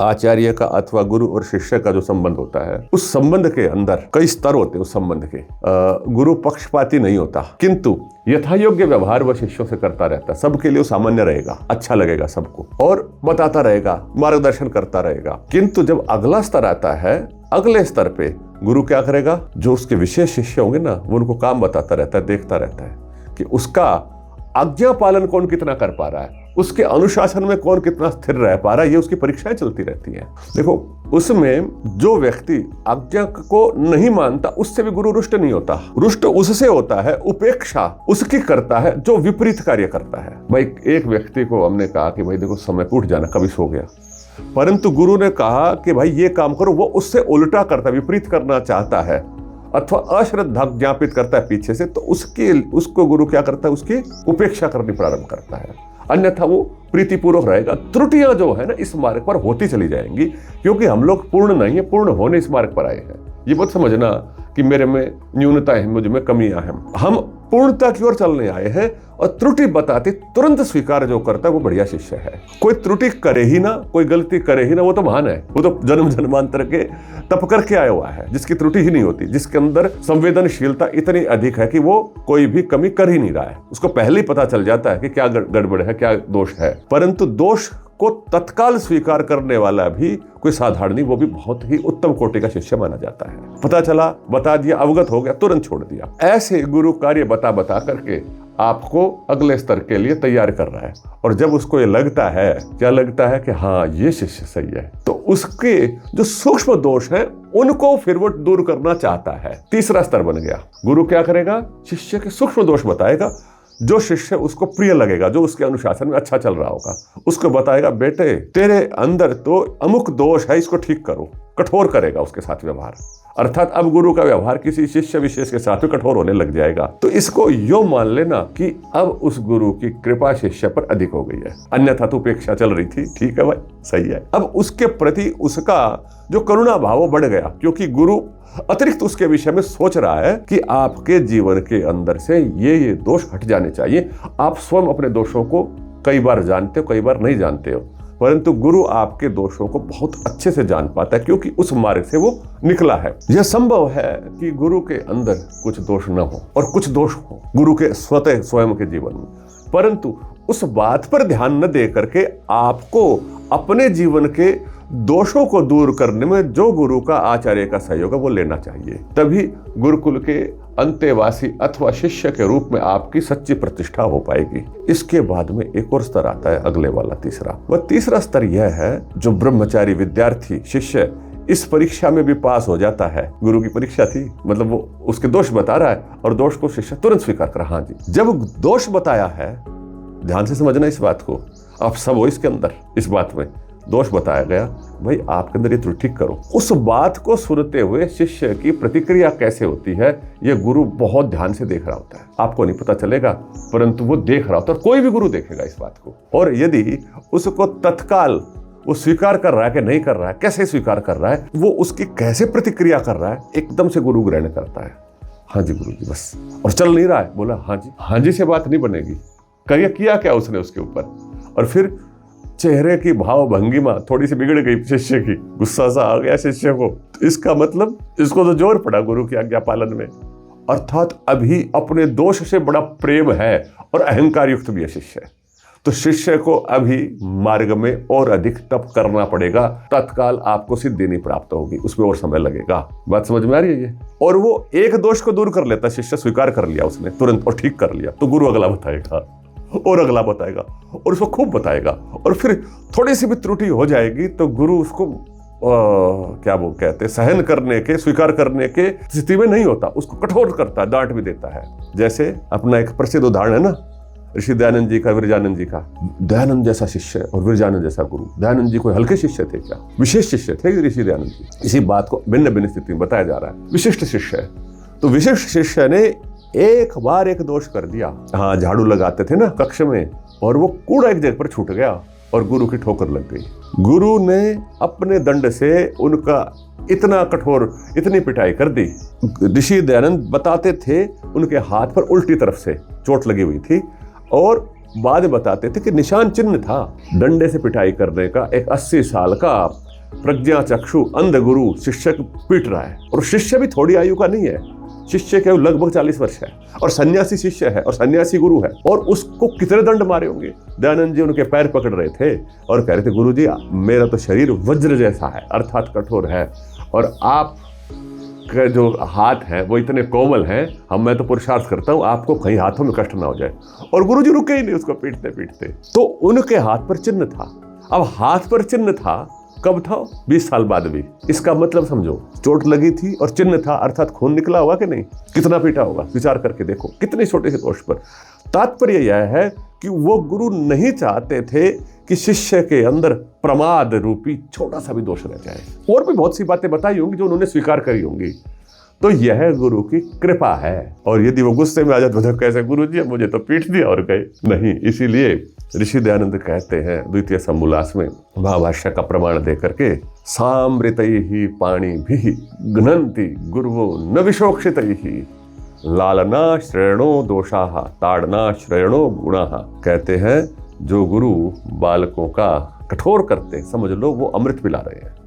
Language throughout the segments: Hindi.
आचार्य का अथवा गुरु और शिष्य का जो संबंध होता है, उस संबंध के अंदर कई स्तर होते हैं। उस संबंध के गुरु पक्षपाती नहीं होता, किंतु यथायोग्य व्यवहार वह शिष्यों से करता रहता है। सबके लिए सामान्य रहेगा, अच्छा लगेगा सबको और बताता रहेगा, मार्गदर्शन करता रहेगा। किंतु जब अगला स्तर आता है, अगले स्तर पे गुरु क्या करेगा, जो उसके विशेष शिष्य होंगे ना, वो उनको काम बताता रहता है, देखता रहता है कि उसका आज्ञा पालन कौन कितना कर पा रहा है, उसके अनुशासन में कौन कितना स्थिर रह पा रहा है। ये उसकी परीक्षाएं चलती रहती हैं। देखो, उसमें जो व्यक्ति आज्ञा को नहीं मानता, उससे भी गुरु रुष्ट नहीं होता। रुष्ट उससे होता है, उपेक्षा उसकी करता है जो विपरीत कार्य करता है। भाई, एक व्यक्ति को हमने कहा कि भाई देखो, समय पे उठ जाना, कभी सो गया, परंतु गुरु ने कहा कि भाई ये काम करो, वो उससे उल्टा करता है, विपरीत करना चाहता है अथवा अश्रद्धा ज्ञापित करता है पीछे से, तो उसको गुरु क्या करता है, उसकी उपेक्षा करनी प्रारंभ करता है। अन्यथा वो प्रीतिपूर्वक रहेगा। त्रुटियां जो है ना, इस मार्ग पर होती चली जाएंगी, क्योंकि हम लोग पूर्ण नहीं है, पूर्ण होने इस मार्ग पर आए हैं। ये मत समझना कि मेरे में न्यूनता है, मुझ में कमियां हैं। हम पूर्णता की ओर चलने आए हैं, और त्रुटि बताते तुरंत स्वीकार जो करता है वो बढ़िया शिष्य है। कोई त्रुटि करे ही ना, कोई गलती करे ही ना, वो तो महान है। वो तो जन्म जन्मांतर के तप करके आया हुआ है, जिसकी त्रुटि ही नहीं होती, जिसके अंदर संवेदनशीलता इतनी अधिक है कि वो कोई भी कमी कर ही नहीं रहा है। उसको पहले ही पता चल जाता है कि क्या गड़बड़ है, क्या दोष है। परंतु दोष को तत्काल स्वीकार करने वाला भी कोई साधारण नहीं, वो भी बहुत ही उत्तम कोटि का शिष्य माना जाता है। पता चला, बता दिया, अवगत हो गया, तुरंत छोड़ दिया। ऐसे गुरु कार्य बता बता करके आपको अगले स्तर के लिए तैयार कर रहा है। और जब उसको ये लगता है, क्या लगता है कि हाँ ये शिष्य सही है, तो उसके जो सूक्ष्म दोष हैं उनको फिर वो दूर करना चाहता है। तीसरा स्तर बन गया। गुरु क्या करेगा, शिष्य के सूक्ष्म दोष बताएगा। जो शिष्य उसको प्रिय लगेगा, जो उसके अनुशासन में अच्छा चल रहा होगा, उसको बताएगा, बेटे तेरे अंदर तो अमुक दोष है, इसको ठीक करो। कठोर करेगा उसके साथ व्यवहार। अर्थात अब गुरु का व्यवहार किसी शिष्य विशेष के साथ भी कठोर होने लग जाएगा। तो इसको यो मान लेना कि अब उस गुरु की कृपा शिष्य पर अधिक हो गई है। अन्यथा तो उपेक्षा चल रही थी, ठीक है भाई, सही है। अब उसके प्रति उसका जो करुणा भाव बढ़ गया, क्योंकि गुरु अतिरिक्त उसके विषय में सोच रहा है कि आपके जीवन के अंदर से ये दोष हट जाने चाहिए। आप स्वयं अपने दोषों को कई बार जानते हो, कई बार नहीं जानते हो, परंतु गुरु आपके दोषों को बहुत अच्छे से जान पाता है, क्योंकि उस मार्ग से वो निकला है। यह संभव है कि गुरु के अंदर कुछ दोष न हो और कुछ दोष हो गुरु के स्वतः स्वयं के जीवन में, परंतु उस बात पर ध्यान न दे करके आपको अपने जीवन के दोषों को दूर करने में जो गुरु का, आचार्य का सहयोग है वो लेना चाहिए। तभी गुरुकुल के अंतेवासी अथवा शिष्य के रूप में आपकी सच्ची प्रतिष्ठा हो पाएगी। इसके बाद में एक और स्तर आता है, अगले वाला तीसरा। वह तीसरा स्तर यह है, जो ब्रह्मचारी विद्यार्थी शिष्य इस परीक्षा में भी पास हो जाता है। गुरु की परीक्षा थी, मतलब वो उसके दोष बता रहा है और दोष को शिष्य तुरंत स्वीकार कर, हाँ जी। जब दोष बताया है, ध्यान से समझना इस बात को, आप सब हो इसके अंदर, इस बात में दोष बताया गया, भाई आपके अंदर ये त्रुटि ठीक करो। उस बात को सुनते हुए शिष्य की प्रतिक्रिया कैसे होती है, यह गुरु बहुत ध्यान से देख रहा होता है। आपको नहीं पता चलेगा, परंतु वो देख रहा होता है, और कोई भी गुरु देखेगा इस बात को। और यदि उसको तत्काल वो स्वीकार कर रहा है कि नहीं कर रहा है, कैसे स्वीकार कर रहा है, वो उसकी कैसे प्रतिक्रिया कर रहा है, एकदम से गुरु ग्रहण करता है। हाँ जी गुरु जी बस, और चल नहीं रहा है, बोला हाँ जी। हाँ जी से बात नहीं बनेगी, करिए किया क्या उसने उसके ऊपर। और फिर चेहरे की भाव भंगिमा थोड़ी सी बिगड़ गई शिष्य की, गुस्सा सा आ गया शिष्य को। इसका मतलब इसको तो जोर पड़ा गुरु की आज्ञा पालन में, अर्थात अभी अपने दोष से बड़ा प्रेम है और अहंकार युक्त भी है शिष्य। तो शिष्य को अभी मार्ग में और अधिक तप करना पड़ेगा, तत्काल आपको सिद्धि नहीं प्राप्त होगी, उसमें और समय लगेगा। बात समझ में आ रही है ये? और वो एक दोष को दूर कर लेता, शिष्य स्वीकार कर लिया उसने तुरंत और ठीक कर लिया, तो गुरु अगला बताएगा और अगला बताएगा और उसको खूब बताएगा। और फिर थोड़ी सी भी त्रुटि हो जाएगी तो गुरु उसको क्या वो कहते हैं, सहन करने के, स्वीकार करने के स्थिति में नहीं होता, उसको कठोर करता है, डांट भी देता है। जैसे अपना एक प्रसिद्ध उदाहरण है ना, ऋषि दयानंद जी का, विरजानंद जी का। दयानंद जैसा शिष्य और विरजानंद जैसा गुरु। दयानंद जी कोई हल्के शिष्य थे क्या? विशेष शिष्य थे ऋषि दयानंद जी। इसी बात को भिन्न भिन्न स्थिति में बताया जा रहा है। विशिष्ट शिष्य है, तो विशिष्ट शिष्य ने एक बार एक दोष कर दिया। हाँ, झाड़ू लगाते थे ना कक्ष में, और वो कूड़ा एक जगह पर छूट गया और गुरु की ठोकर लग गई। गुरु ने अपने दंड से उनका इतना कठोर, इतनी पिटाई कर दी। ऋषि दयानंद बताते थे उनके हाथ पर उल्टी तरफ से चोट लगी हुई थी, और बाद में बताते थे कि निशान चिन्ह था डंडे से पिटाई करने का। एक 80 साल का प्रज्ञा चक्षु अंध गुरु शिष्य को पीट रहा है, और शिष्य भी थोड़ी आयु का नहीं है, शिष्य के लगभग 40 वर्ष है, और सन्यासी शिष्य है और सन्यासी गुरु है, और उसको कितने दंड मारे होंगे। दयानंद जी उनके पैर पकड़ रहे थे और कह रहे थे, गुरु जी मेरा तो शरीर वज्र जैसा है, अर्थात कठोर है, और आप के जो हाथ हैं वो इतने कोमल हैं, मैं तो पुरुषार्थ करता हूँ आपको कहीं हाथों में कष्ट ना हो जाए। और गुरु जी रुके ही नहीं उसको पीटते पीटते। तो उनके हाथ पर चिन्ह था। अब हाथ पर चिन्ह था, कब था? 20 साल बाद भी। इसका मतलब समझो, चोट लगी थी और चिन्ह था, अर्थात खून निकला होगा कि नहीं, कितना पीटा होगा, विचार करके देखो कितने छोटे से दोष पर। तात्पर्य यह है कि वो गुरु नहीं चाहते थे कि शिष्य के अंदर प्रमाद रूपी छोटा सा भी दोष रह जाए। और भी बहुत सी बातें बताई होंगी जो उन्होंने स्वीकार करी होंगी। तो यह गुरु की कृपा है। और यदि वो गुस्से में आ जाते तो कैसे, गुरु जी मुझे तो पीट दिया और गए, नहीं। इसीलिए ऋषि दयानंद कहते हैं द्वितीय समोल्लास में महाभाष्य का प्रमाण दे करके, सामृतैहि पाणिभिः घ्नन्ति गुरुवो न विशोक्षितैहि लालना श्रेणो दोषाः ताड़ना श्रेणो गुणाः। कहते हैं जो गुरु बालकों का कठोर करते, समझ लो वो अमृत पिला रहे हैं।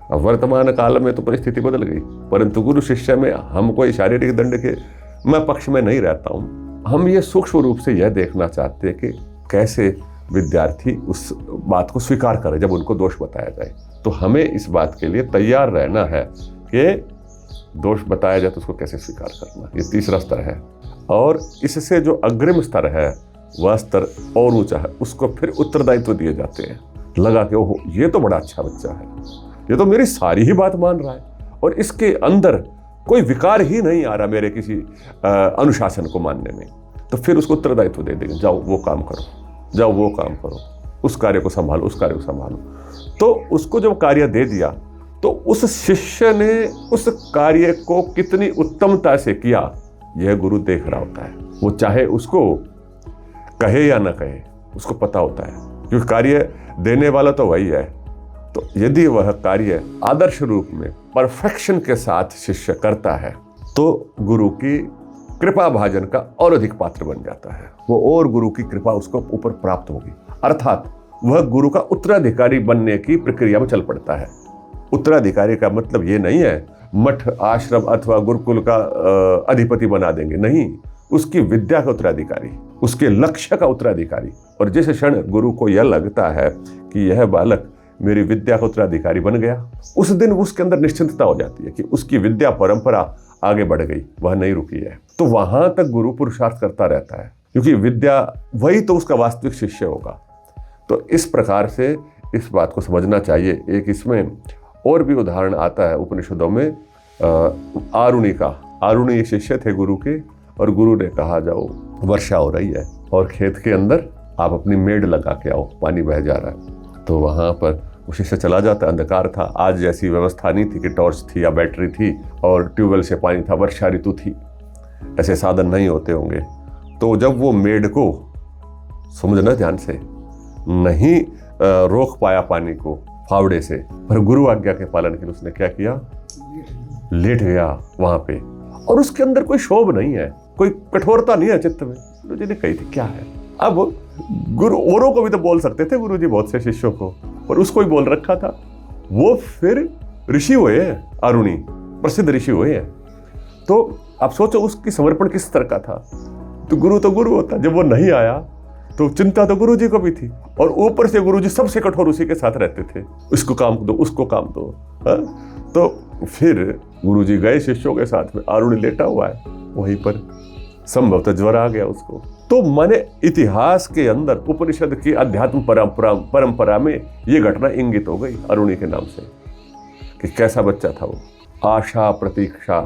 अब वर्तमान काल में तो परिस्थिति बदल गई, परंतु गुरु शिष्य में हम कोई शारीरिक दंड के मैं पक्ष में नहीं रहता हूँ। हम ये सूक्ष्म रूप से यह देखना चाहते हैं कि कैसे विद्यार्थी उस बात को स्वीकार करे जब उनको दोष बताया जाए। तो हमें इस बात के लिए तैयार रहना है कि दोष बताया जाए तो उसको कैसे स्वीकार करना। ये तीसरा स्तर है। और इससे जो अग्रिम स्तर है वह स्तर और ऊंचा है, उसको फिर उत्तरदायित्व दिए जाते हैं। लगा कि ओहो ये तो बड़ा अच्छा बच्चा है, ये तो मेरी सारी ही बात मान रहा है और इसके अंदर कोई विकार ही नहीं आ रहा मेरे किसी अनुशासन को मानने में, तो फिर उसको उत्तरदायित्व दे देंगे, जाओ वो काम करो, जाओ वो काम करो, उस कार्य को संभालो, उस कार्य को संभालो। तो उसको जब कार्य दे दिया तो उस शिष्य ने उस कार्य को कितनी उत्तमता से किया यह गुरु देख रहा होता है। वो चाहे उसको कहे या ना कहे, उसको पता होता है, क्योंकि कार्य देने वाला तो वही है। तो यदि वह कार्य आदर्श रूप में परफेक्शन के साथ शिष्य करता है तो गुरु की कृपा भाजन का और अधिक पात्र बन जाता है। वो और गुरु की कृपा उसको ऊपर प्राप्त होगी, अर्थात वह गुरु का उत्तराधिकारी बनने की प्रक्रिया में चल पड़ता है। उत्तराधिकारी का मतलब ये नहीं है मठ आश्रम अथवा गुरुकुल का अधिपति बना देंगे, नहीं, उसकी विद्या का उत्तराधिकारी, उसके लक्ष्य का उत्तराधिकारी। और जिस क्षण गुरु को यह लगता है कि यह बालक मेरी विद्या का उत्तराधिकारी बन गया, उस दिन उसके अंदर निश्चिंतता हो जाती है कि उसकी विद्या परंपरा आगे बढ़ गई, वह नहीं रुकी है। तो वहां तक गुरु पुरुषार्थ करता रहता है, क्योंकि विद्या वही तो उसका वास्तविक शिष्य होगा। तो इस प्रकार से इस बात को समझना चाहिए। एक इसमें और भी उदाहरण आता है उपनिषदों में, आरुणि का। आरुणि शिष्य थे गुरु के, और गुरु ने कहा जाओ वर्षा हो रही है और खेत के अंदर आप अपनी मेड़ लगा के आओ, पानी बह जा रहा है। तो वहाँ पर वो शिष्य चला जाता, अंधकार था, आज जैसी व्यवस्था नहीं थी कि टॉर्च थी या बैटरी थी और ट्यूबवेल से पानी था, वर्षा ऋतु थी, ऐसे साधन नहीं होते होंगे। तो जब वो मेड़ को, समझना ध्यान से, नहीं रोक पाया पानी को फावड़े से, पर गुरु आज्ञा के पालन के लिए उसने क्या किया, लेट गया वहां पे। और उसके अंदर कोई शोभ नहीं है, कोई कठोरता नहीं है चित्त में। गुरु जी ने कही थी क्या है। अब गुरु औरों को भी तो बोल सकते थे गुरु जी, बहुत से शिष्यों को, और उसको ही बोल रखा था। वो फिर ऋषि हुए हैं, अरुणि प्रसिद्ध ऋषि हुए हैं। तो आप सोचो उसकी समर्पण किस तरह का था। तो गुरु होता, जब वो नहीं आया तो चिंता तो गुरु जी को भी थी, और ऊपर से गुरु जी सबसे कठोर उसी के साथ रहते थे, इसको काम दो, उसको काम दो। तो फिर गुरु जी गए शिष्यों के साथ में, अरुण लेटा हुआ है वहीं पर, संभवतः ज्वर आ गया उसको। तो माने इतिहास के अंदर उपनिषद की अध्यात्म परंपरा में ये घटना इंगित हो गई अरुणि के नाम से, कि कैसा बच्चा था वो। आशा प्रतीक्षा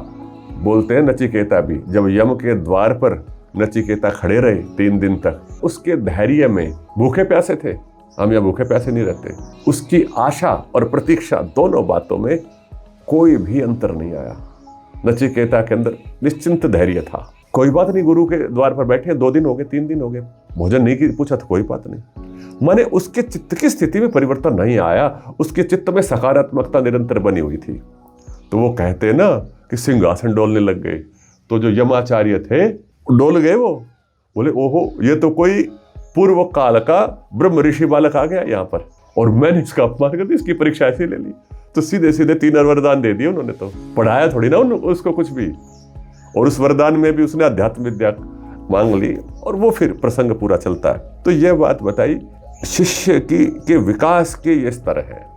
बोलते हैं नचिकेता भी, जब यम के द्वार पर नचिकेता खड़े रहे 3 दिन तक, उसके धैर्य में, भूखे प्यासे थे, हम यहाँ भूखे प्यासे नहीं रहते, उसकी आशा और प्रतीक्षा दोनों बातों में कोई भी अंतर नहीं आया। नचिकेता के अंदर निश्चिंत धैर्य था। कोई बात नहीं, गुरु के द्वार पर बैठे 2 दिन हो गए, 3 दिन हो गए, भोजन नहीं की पूछा तो कोई बात नहीं। माने उसके चित्त की स्थिति में परिवर्तन नहीं आया, उसके चित्त में सकारात्मकता निरंतर बनी हुई थी। तो वो कहते ना कि सिंहासन डोलने लग गए, तो जो यमाचार्य थे डोल गए, वो बोले ओहो ये तो कोई पूर्व काल का ब्रह्म ऋषि बालक आ गया यहाँ पर, और मैंने इसका अपमान कर दिया, इसकी परीक्षा ऐसे ले ली। तो सीधे सीधे 3 वरदान दे दिए उन्होंने, तो पढ़ाया थोड़ी ना उसको कुछ भी। और उस वरदान में भी उसने अध्यात्म विद्या मांग ली और वो फिर प्रसंग पूरा चलता है। तो यह बात बताई शिष्य की के विकास के ये स्तर है।